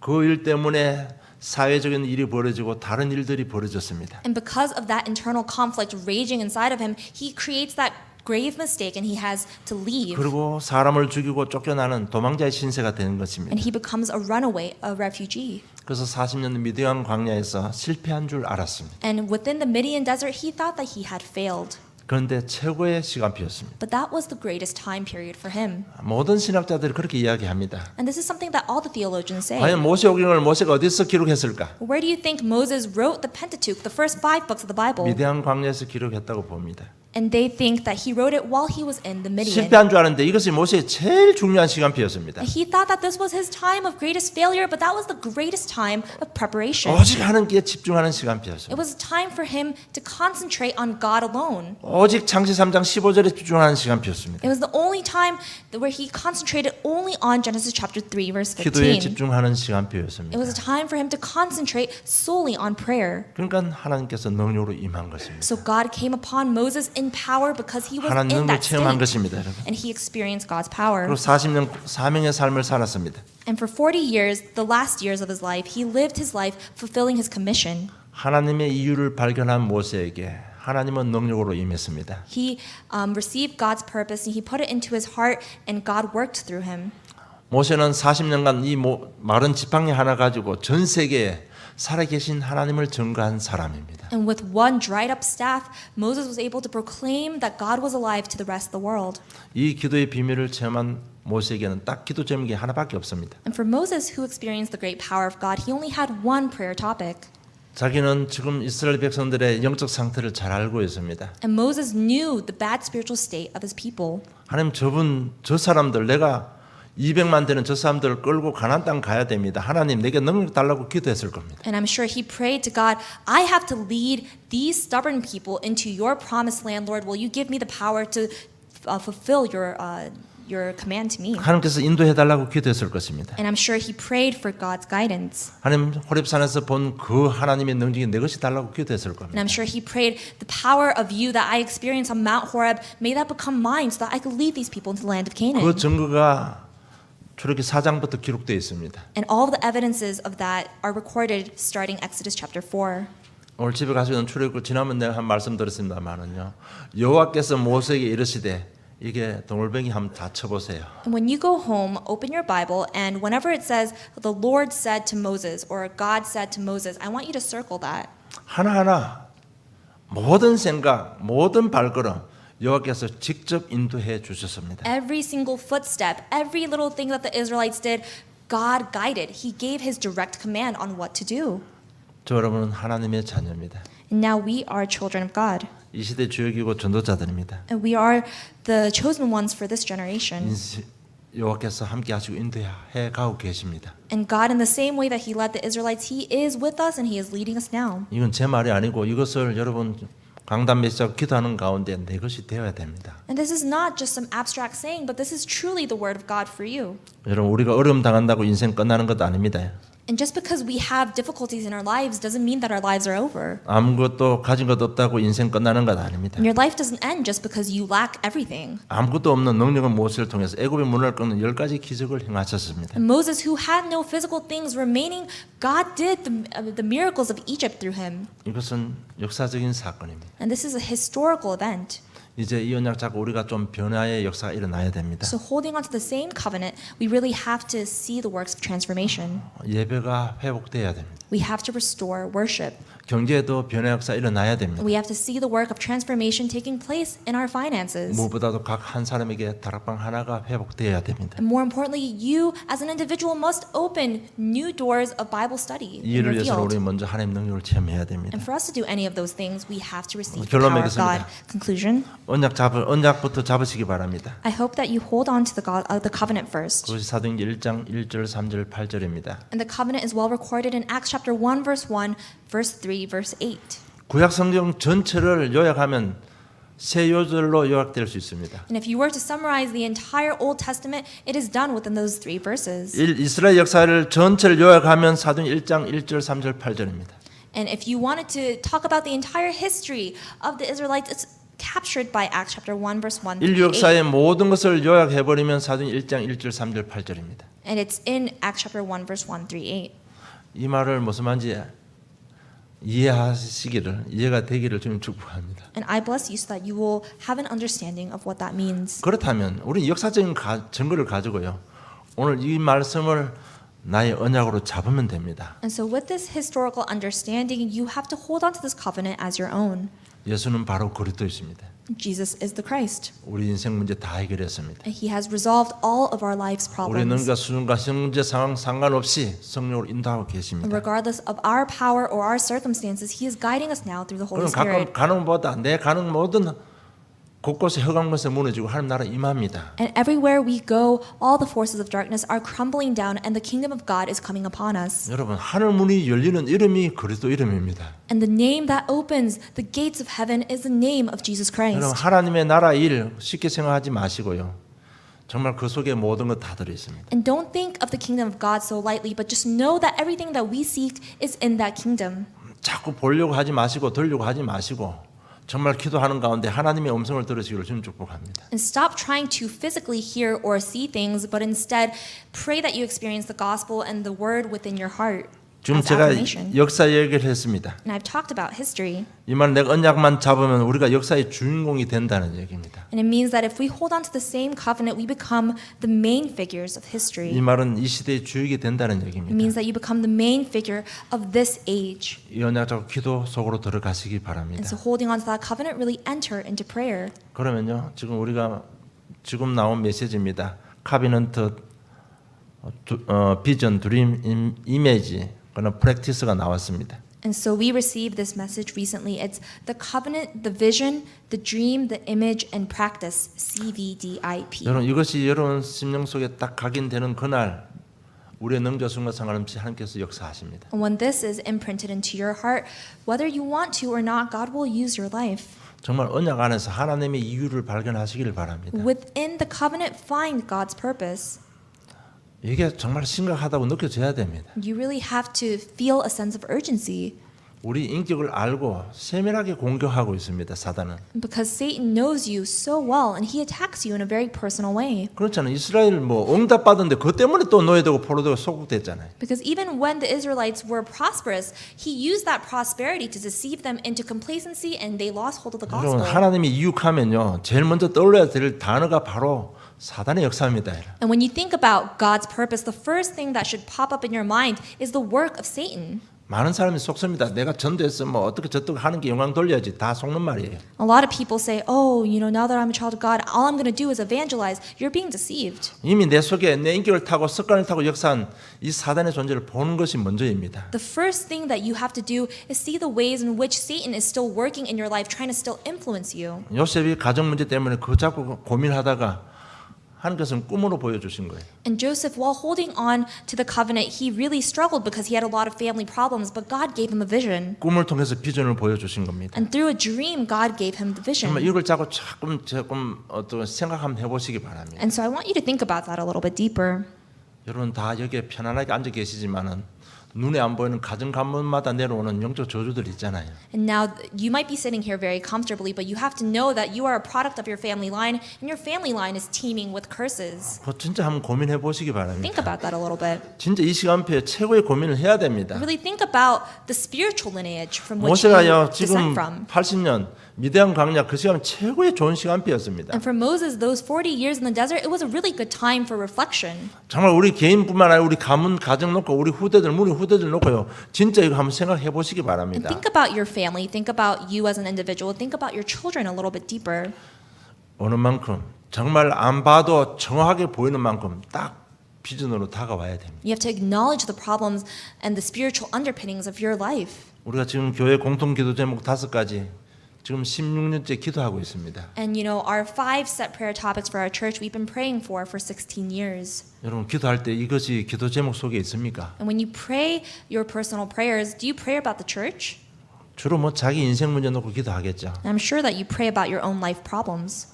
그 일 때문에 사회적인 일이 벌어지고 다른 일들이 벌어졌습니다. And because of that internal conflict raging inside of him, he creates that grave mistake and he has to leave. 그리고 사람을 죽이고 쫓겨나는 도망자의 신세가 되는 것입니다. And he becomes a runaway, a refugee. 그래서 40년 미디안 광야에서 실패한 줄 알았습니다. And within the Midian desert, he thought that he had failed. 그런데 최고의 시간표였습니다. But that was the greatest time period for him. 모든 신학자들이 그렇게 이야기합니다. And this is something that all the theologians say. 과연 모세오경을 모세가 어디서 기록했을까? Where do you think Moses wrote the Pentateuch, the first 5 books of the Bible? 미디안 광야에서 기록했다고 봅니다. And they think that he wrote it while he was in the Midian. 실패한 줄 알았는데 이것이 모세의 제일 중요한 시간표였습니다. He thought that this was his time of greatest failure, but that was the greatest time of preparation. 오직 하는 게 집중하는 It 시간표였습니다. was a time for him to concentrate on God alone. 오직 창세 3장 15절에 집중하는 시간표였습니다. It was the only time where he concentrated only on Genesis chapter 3, verse 기도에 15. 집중하는 It 시간표였습니다. was a time for him to concentrate solely on prayer. 그러니까 하나님께서 능력으로 임한 것입니다. So God came upon Moses in power because he was 하나님 in 능력을 that 체험한 state. 것입니다, 여러분. And he experienced God's power. 그리고 40년 사명의 삶을 살았습니다. And for 40 years, the last years of his life, he lived his life fulfilling his commission. 하나님의 이유를 발견한 모세에게 하나님은 능력으로 임했습니다. He received God's purpose and he put it into his heart, and God worked through him. 모세는 40년간 이 마른 지팡이 하나 가지고 전 세계에 살아계신 하나님을 증거한 사람입니다. And with one dried up staff, Moses was able to proclaim that God was alive to the rest of the world. 이 기도의 비밀을 체험한 모세에게는 딱 기도 제목이 하나밖에 없습니다. And for Moses, who experienced the great power of God, he only had one prayer topic. 자기는 지금 이스라엘 백성들의 영적 상태를 잘 알고 있습니다. And Moses knew the bad spiritual state of his people. 하나님 저 사람들 내가 200만 되는 저 사람들을 끌고 가나안 땅 가야 됩니다. 하나님 내게 능력 달라고 기도했을 겁니다. And I'm sure he prayed to God, I have to lead these stubborn people into your promised land, Lord. Will you give me the power to fulfill your command to me? 하나님께서 인도해 달라고 기도했을 것입니다. And I'm sure he prayed for God's guidance. 하나님 호렙산에서 본 그 하나님의 능력이 내 것이 달라고 기도했을 And 겁니다. I'm sure he prayed, the power of you that I experienced on Mount Horeb, may that become mine so that I could lead these people into the land of Canaan. 그 증거가 출애굽기 4장부터 기록되어 있습니다. And all of the evidences of that are recorded starting Exodus chapter 4. 오늘 집에 가시는 출애굽기 지난번 내가 한 말씀 드렸습니다만은요. 여호와께서 모세에게 이르시되 이게 동물뱅이 한번 다 쳐보세요. And when you go home, open your Bible, and whenever it says, the Lord said to Moses, or God said to Moses, I want you to circle that. 하나하나 모든 생각, 모든 발걸음 여호와께서 직접 인도해 주셨습니다. Every single footstep, every little thing that the Israelites did, God guided. He gave his direct command on what to do. 저 여러분은 하나님의 자녀입니다. And now we are children of God. 이 시대 주역이고 전도자들입니다. And we are the chosen ones for this generation. 여호와께서 함께 하시고 인도해 가고 계십니다. And God, in the same way that he led the Israelites, he is with us and he is leading us now. 이건 제 말이 아니고 이것을 여러분 강단 메시지하고 기도하는 가운데 내 것이 되어야 됩니다. And this is not just some abstract saying, but this is truly the word of God for you. 여러분 우리가 어려움 당한다고 인생 끝나는 것도 아닙니다. And just because we have difficulties in our lives doesn't mean that our lives are over. 아무것도 가진 것 없다고 인생 끝나는 것 아닙니다. And your life doesn't end just because you lack everything. 아무것도 없는 능력은 모세를 통해서 애굽의 문을 꺾는 10가지 기적을 행하셨습니다. And Moses, who had no physical things remaining, God did the miracles of Egypt through him. 이것은 역사적인 사건입니다. And this is a historical event. 이제 이 언약 잡고 우리가 좀 변화의 역사가 일어나야 됩니다. So holding on to the same covenant, we really have to see the works of transformation. 예배가 회복돼야 됩니다. We have to restore worship. 경제에도 변화 역사 일어나야 됩니다. We have to see the work of transformation taking place in our finances. 무엇보다도 각 한 사람에게 다락방 하나가 회복되어야 됩니다. And more importantly, you as an individual must open new doors of Bible study 이 in your 일을 위해서 우리 field. 먼저 하나님 능력을 체험해야 됩니다. And for us to do any of those things, we have to receive the 결론 power of 맺겠습니다. God. Conclusion. 언약부터 잡으시기 바랍니다. I hope that you hold on to the covenant first. 그것이 사도행전 1장 1절 3절 8절입니다. And the covenant is well recorded in Acts chapter 1 verse 1, verse 3, verse 8. 구약 성경 전체를 요약하면 세 요절로 요약될 수 있습니다. And if you were to summarize the entire Old Testament, it is done within those 3 verses. 이스라엘 역사를 전체를 요약하면 사도행전 1장 1절 3절 8절입니다. And if you wanted to talk about the entire history of the Israelites, it's captured by Acts chapter 1 verse 1 인류 through 8. 역사의 모든 것을 요약해 버리면 사도행전 1장 1절 3절 8절입니다. And it's in Acts chapter 1 verse 1 through 8. 이 말을 무슨 말인지 이해가 되기를 주님 축복합니다. And I bless you so that you will have an understanding of what that means. 그렇다면 우리 역사적인 증거를 가지고요. 오늘 이 말씀을 나의 언약으로 잡으면 됩니다. And so with this historical understanding, you have to hold on to this covenant as your own. 예수는 바로 그리스도이십니다. Jesus is the Christ. 우리 인생 문제 다 해결했습니다. And he has resolved all of our life's 우리 problems. 능력과 수준과 현재 상황 상관없이 성령으로 인도하고 And 계십니다. regardless of our power or our circumstances, he is guiding us now through the Holy 그럼 가끔 Spirit. 가는 보다 내 가는 모든 곳곳에 허간 것에 무너지고 하나님 나라 임합니다. And everywhere we go, all the forces of darkness are crumbling down and the kingdom of God is coming upon us. 여러분 하늘 문이 열리는 이름이 그리스도 이름입니다. And the name that opens the gates of heaven is the name of Jesus 여러분 Christ. 하나님의 나라 일 쉽게 생각하지 마시고요. 정말 그 속에 모든 것 다 들어 있습니다. And don't think of the kingdom of God so lightly, but just know that everything that we seek is in that kingdom. 자꾸 보려고 하지 마시고 들려고 하지 마시고 정말 기도하는 가운데 하나님의 음성을 들으시기를 주님 축복합니다. And stop trying to physically hear or see things, but instead pray that you experience the gospel and the word within your heart 지금 as 제가 affirmation. 역사 얘기를 했습니다. And I've talked about history. 이 말 내가 언약만 잡으면 우리가 역사의 주인공이 된다는 얘기입니다. And it means that if we hold on to the same covenant, we become the main figures of 이 history. 말은 이 시대의 주역이 된다는 It 얘기입니다. means that you become the main figure of this age. 이 언약 잡고 기도 속으로 들어가시기 바랍니다. And so holding on to that covenant, really enter into prayer. 그러면요 지금 나온 메시지입니다. 카비넌트 비전 드림 이미지 그런 프랙티스가 나왔습니다. And so we received this message recently. It's the covenant, the vision, the dream, the image, and practice. CVDIP. 여러분 이것이 여러분 심령 속에 딱 각인되는 그날 우리의 능자순간 상관없이 하나님께서 역사하십니다. And when this is imprinted into your heart, whether you want to or not, God will use your life. 정말 언약 안에서 하나님의 이유를 발견하시기를 바랍니다. Within the covenant, find God's purpose. 이게 정말 심각하다고 느껴져야 됩니다. You really have to feel a sense of urgency 우리 인격을 알고 세밀하게 공격하고 있습니다. 사단은. because Satan knows you so well and he attacks you in a very personal way. 그렇잖아요. 이스라엘 응답 받은데 그것 때문에 또 노예되고 포로되고 소국됐잖아요. Because even when the Israelites were prosperous, he used that prosperity to deceive them into complacency and they lost hold of the 여러분 gospel. 하나님이 이육하면요 제일 먼저 떠올려야 될 단어가 바로 사단의 역사입니다. And when you think about God's purpose, the first thing that should pop up in your mind is the work of Satan. 많은 사람이 속습니다. 내가 전도해서 어떻게 저떻게 하는 게 영광 돌려야지 다 속는 말이에요. A lot of people say, oh, now that I'm a child of God, all I'm going to do is evangelize. You're being deceived. 이미 내 속에 내 인격을 타고 습관을 타고 역사한 이 사단의 존재를 보는 것이 먼저입니다. The first thing that you have to do is see the ways in which Satan is still working in your life, trying to still influence you. 요셉이 가정 문제 때문에 그 자꾸 고민하다가 하나님께서는 꿈으로 보여주신 거예요. And Joseph, while holding on to the covenant, he really struggled because he had a lot of family problems, but God gave him a vision. 꿈을 통해서 비전을 보여주신 겁니다. And through a dream, God gave him the 정말 vision. 이걸 자꾸 조금 생각 한번 해보시기 바랍니다. And so I want you to think about that a little bit deeper. 여러분 다 여기에 편안하게 앉아 계시지만은 눈에 안 보이는 가정 가문마다 내려오는 영적 저주들이 있잖아요. And now you might be sitting here very comfortably, but you have to know that you are a product of your family line, and your family line is teeming with curses. 그거 진짜 한번 고민해 보시기 바랍니다. Think about that a little bit. 진짜 이 시간표에 최고의 고민을 해야 됩니다. Really think about the spiritual lineage from which you 모세가요 descend 지금 from. 80년 미디안 광야 그 시간 최고의 좋은 시간표였습니다. And for Moses, those 40 years in the desert, it was a really good time for reflection. 정말 우리 개인뿐만 아니라 우리 가문 가정 놓고 우리 후대들 놓고요. 진짜 이거 한번 생각해 보시기 And 바랍니다. think about your family, think about you as an individual, think about your children a little bit deeper. 어느 만큼 정말 안 봐도 정확하게 보이는 만큼 딱 비전으로 다가와야 됩니다. You have to acknowledge the problems and the spiritual underpinnings of your life. 우리가 지금 교회 공통 기도 제목 5가지 지금 16년째 기도하고 있습니다. And you know, our 5 set prayer topics for our church we've been praying for 16 years. 여러분 기도할 때 이것이 기도 제목 속에 있습니까? And when you pray your personal prayers, do you pray about the church? 주로 뭐 자기 인생 문제 놓고 기도하겠죠. And I'm sure that you pray about your own life problems.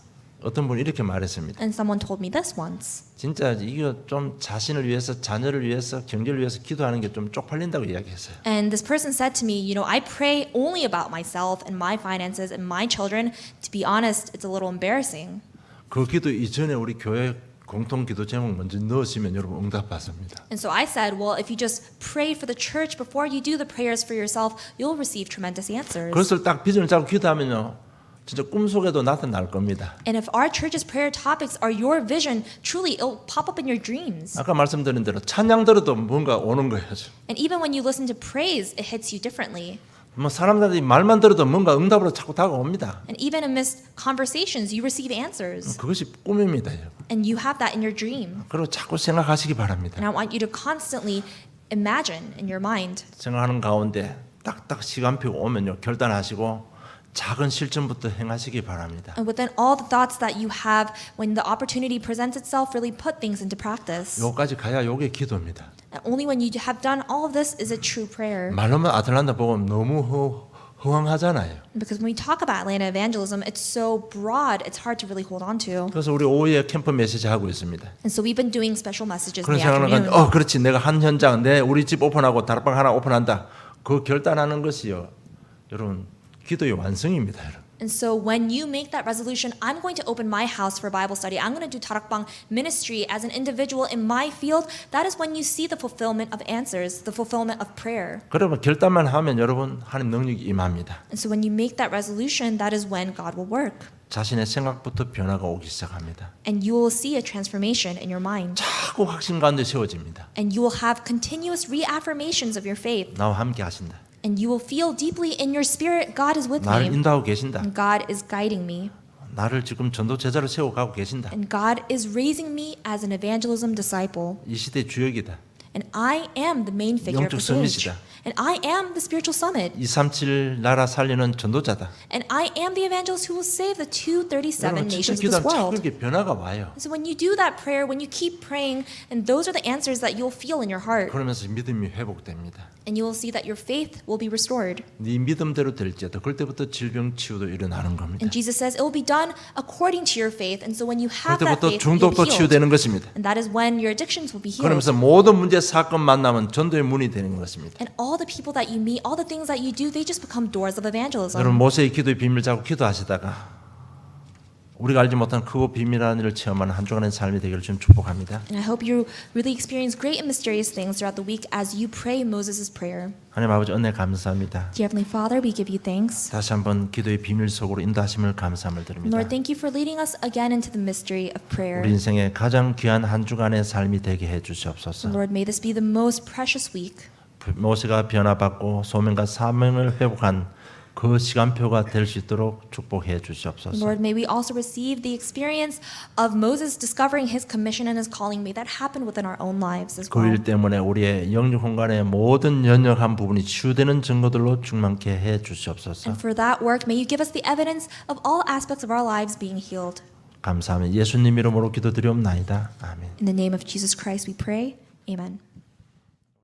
어떤 분이 이렇게 말했습니다. And someone told me this once. 진짜 이거 좀 자신을 위해서 자녀를 위해서 경제를 위해서 기도하는 게 좀 쪽팔린다고 이야기했어요. And this person said to me, you know, I pray only about myself and my finances and my children. To be honest, it's a little embarrassing. 그 기도 이전에 우리 교회 공통 기도 제목 먼저 넣으시면 여러분 응답 받습니다. And so I said, well, if you just pray for the church before you do the prayers for yourself, you'll receive tremendous answers. 그것을 딱 비전을 잡고 기도하면요. 진짜 꿈속에도 나타날 겁니다. And if our church's prayer topics are your vision, truly it'll pop up in your dreams. 아까 말씀드린 대로 찬양 들어도 뭔가 오는 거예요. And even when you listen to praise, it hits you differently. 뭐 사람들이 말만 들어도 뭔가 응답으로 자꾸 다가옵니다. And even amidst conversations, you receive answers. 그것이 꿈입니다. 여러분. And you have that in your dream. 그리고 자꾸 생각하시기 바랍니다. And I want you to constantly imagine in your mind. 생각하는 가운데 딱딱 시간표가 오면요. 결단하시고 작은 실천부터 행하시기 바랍니다. And within all the thoughts that you have, when the opportunity presents itself, really put things into practice. 요까지 가야 요게 기도입니다. And only when you have done all of this is it true prayer. 말로만 아틀란타 보면 너무 허황하잖아요. Because when we talk about Atlanta evangelism, it's so broad, it's hard to really hold on to. 그래서 우리 오후에 캠프 메시지 하고 있습니다. And so we've been doing special messages in 그런 the 생각을 afternoon. 하는데 그렇지 내가 한 현장 내 우리 집 오픈하고 다락방 하나 오픈한다. 그 결단하는 것이요. 여러분 기도의 완성입니다. 여러분. And so when you make that resolution, I'm going to open my house for Bible study. I'm going to do Tarakbang ministry as an individual in my field. That is when you see the fulfillment of answers, the fulfillment of prayer. 그러면 결단만 하면 여러분 하나님 능력이 임합니다. And so when you make that resolution, that is when God will work. 자신의 생각부터 변화가 오기 시작합니다. And you will see a transformation in your mind. 자꾸 확신 가운데 세워집니다. And you will have continuous reaffirmations of your faith. 나와 함께 하신다. And you will feel deeply in your spirit, God is with 나를 me. 인도하고 계신다. And God is guiding me. 나를 지금 전도 제자로 세워가고 계신다. And God is raising me as an evangelism disciple. 이 시대 주역이다. And I am the main figure of 영적 this age. 서밋이다. And I am the spiritual summit. 237 나라 살리는 전도자다. And I am the evangelist who will save the 237 여러분 진짜 nations of this 기도하면 자꾸 world. 이렇게 변화가 와요. And so when you do that prayer, when you keep praying, and those are the answers that you'll feel in your heart. 그러면서 믿음이 회복됩니다. And you will see that your faith will be restored. 네 믿음대로 될지어다. 그때부터 질병 치유도 일어나는 겁니다. And Jesus says it will be done according to your faith. And so when you have that 그때부터 faith, you'll 중독도 be healed. 치유되는 것입니다. And that is when your addictions will be healed. 그러면서 모든 문제 사건 만나면 전도의 문이 되는 것입니다. And all the people that you meet, all the things that you do, they just become doors of evangelism. 여러분 모세의 기도의 비밀 잡고 기도하시다가 우리가 알지 못한 크고 비밀한 일을 체험하는 한 주간의 삶이 되기를 좀 축복합니다. And I hope you really experience great and mysterious things throughout the week as you pray Moses' prayer. 하나님 아버지 은혜 감사합니다. Dear Heavenly Father, we give you thanks. 다시 한번 기도의 비밀 속으로 인도하심을 감사함을 드립니다. Lord, thank you for leading us again into the mystery of prayer. 우리 인생의 가장 귀한 한 주간의 삶이 되게 해 주시옵소서. Lord, may this be the most precious week. 모세가 변화받고 소명과 사명을 회복한 그 시간표가 될 수 있도록 축복해 주시옵소서. Lord, may we also receive the experience of Moses discovering his commission and his calling. May that happen within our own lives as 그 well. 일 때문에 우리의 영육 공간의 모든 연약한 부분이 치유되는 증거들로 충만케 해 주시옵소서. And for that work, may you give us the evidence of all aspects of our lives being healed. 감사하며 예수님 이름으로 기도드리옵나이다. 아멘. In the name of Jesus Christ we pray. Amen.